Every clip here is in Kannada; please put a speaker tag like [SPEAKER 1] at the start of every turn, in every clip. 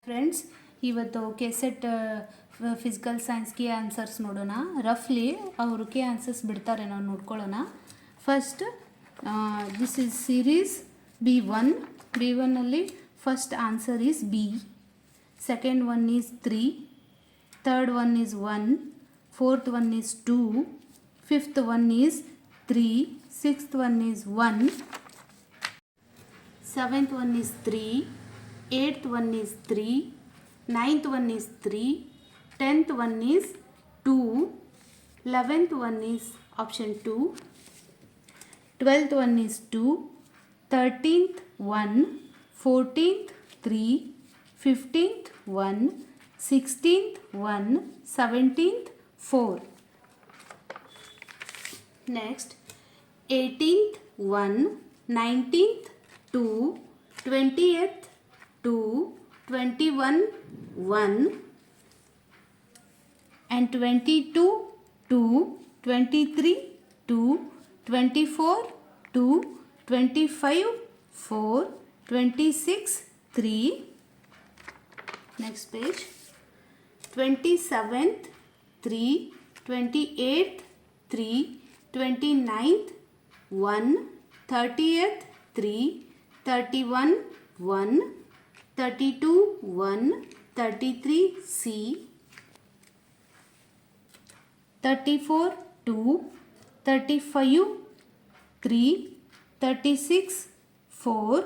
[SPEAKER 1] ಫ್ರೆಂಡ್ಸ್, ಇವತ್ತು ಕೆಸೆಟ್ ಫಿಸಿಕಲ್ ಸೈನ್ಸ್ಗೆ ಆನ್ಸರ್ಸ್ ನೋಡೋಣ. ರಫ್ಲಿ ಅವರು ಕೆ ಆನ್ಸರ್ಸ್ ಬಿಡ್ತಾರೆ, ನಾವು ನೋಡ್ಕೊಳ್ಳೋಣ. First this is series B1. B1ಅಲ್ಲಿ first answer is B, second one is 3, third one is 1, fourth one is 2, fifth one is 3, sixth one is 1, seventh one is 3, eighth one is 3, ninth one is 3, 10th one is 2, 11th one is option 2, 12th one is 2, 13th 1, 14th 3, 15th 1, 16th 1, 17th 4. Next 18th 1, 19th 2, 20th 2, 21 1, and 22 2, 23 2, 24 2, 25 4, 26 3. Next page. 27th 3, 28th 3, 29th 1, 30th 3, 31 1, 32 1, 33 C, 34 2, 35 3, 36 4,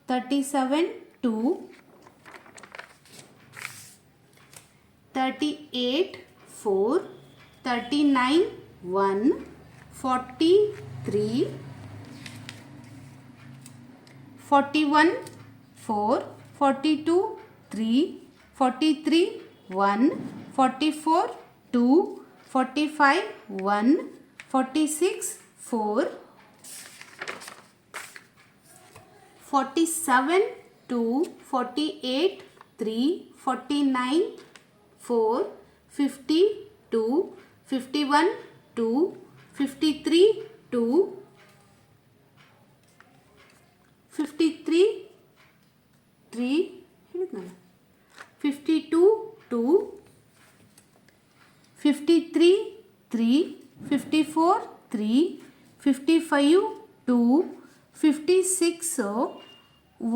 [SPEAKER 1] 37 2, 38 4, 39 1, 40 3, 41 4, 42 3, 43 1, 44 2, 45 1, 46 4, 47 2, 48 3, 49 4, 50 2, 51 2, 53 2, 53 3, 52 2, 53 3, 54 3, 55 2, 56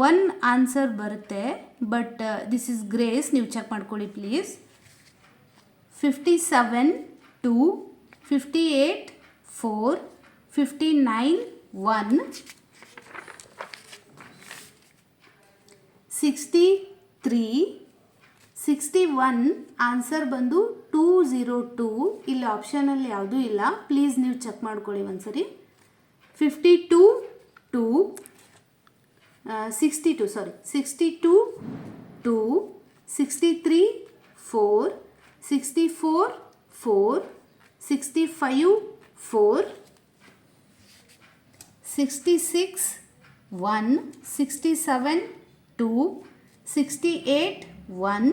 [SPEAKER 1] 1 answer ಬರುತ್ತೆ. ಬಟ್ ದಿಸ್ ಇಸ್ ಗ್ರೇಸ್, ನೀವು ಚೆಕ್ ಮಾಡ್ಕೊಳ್ಳಿ ಪ್ಲೀಸ್. 57 2, 58 4, 59 1, 63 61 ಆನ್ಸರ್ ಬಂದು 202. ಇಲ್ಲಿ ಆಪ್ಷನಲ್ಲಿ ಯಾವುದೂ ಇಲ್ಲ, ಪ್ಲೀಸ್ ನೀವು ಚೆಕ್ ಮಾಡ್ಕೊಳ್ಳಿ ಒಂದ್ಸರಿ. 52 2, 62 2, 63 4, 64 4, 65 4, 66 1, 67 2, 68 1,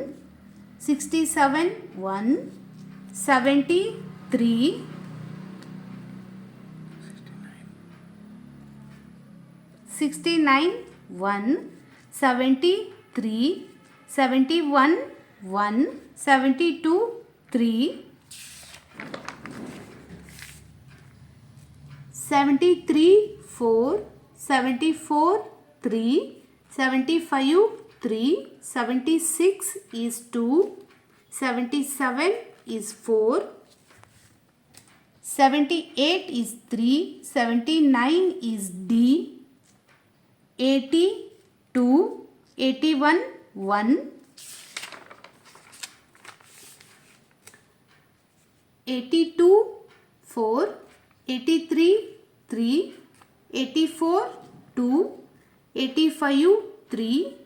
[SPEAKER 1] 67 1, 73 69 1, 73 71 1, 72 3, 73 4, 74 3, 75 3, 76 is 2, 77 is 4, 78 is 3, 79 is D, 80 2, 81 1, 82 4, 83 3, 84 2, 85 3,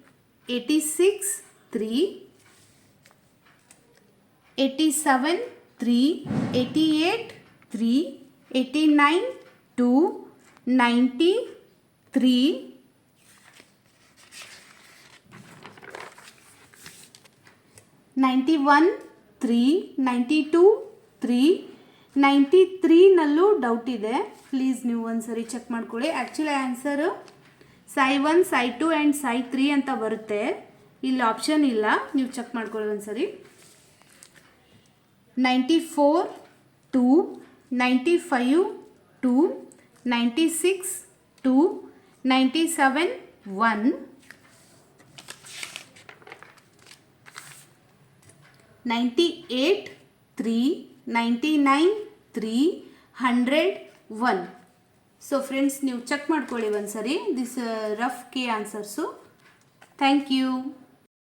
[SPEAKER 1] 86 3, 87 3, 88 3, 89 2, 90 3, 91 3, 92 3, 93ನಲ್ಲೂ doubt ಇದೆ, ಪ್ಲೀಸ್ ನೀವು ಒಂದ್ಸರಿ ಚೆಕ್ ಮಾಡ್ಕೊಳ್ಳಿ. Actually answer Psi 1, Psi 2 and Psi 3 ಅಂತ ಬರುತ್ತೆ. ಇಲ್ಲಿ ಆಪ್ಷನ್ ಇಲ್ಲ, ನೀವು ಚೆಕ್ ಮಾಡ್ಕೊಳ್ಳಿ ಒಂದ್ಸರಿ. 94 2, 95 2, 96 2, 97 1, 98 3, 99 3, 100 1. ಸೊ ಫ್ರೆಂಡ್ಸ್, ನೀವು ಚೆಕ್ ಮಾಡ್ಕೊಳ್ಳಿ ಒಂದ್ಸರಿ ದಿಸ್ ರಫ್ ಕೆ ಆನ್ಸರ್ಸು. Thank you.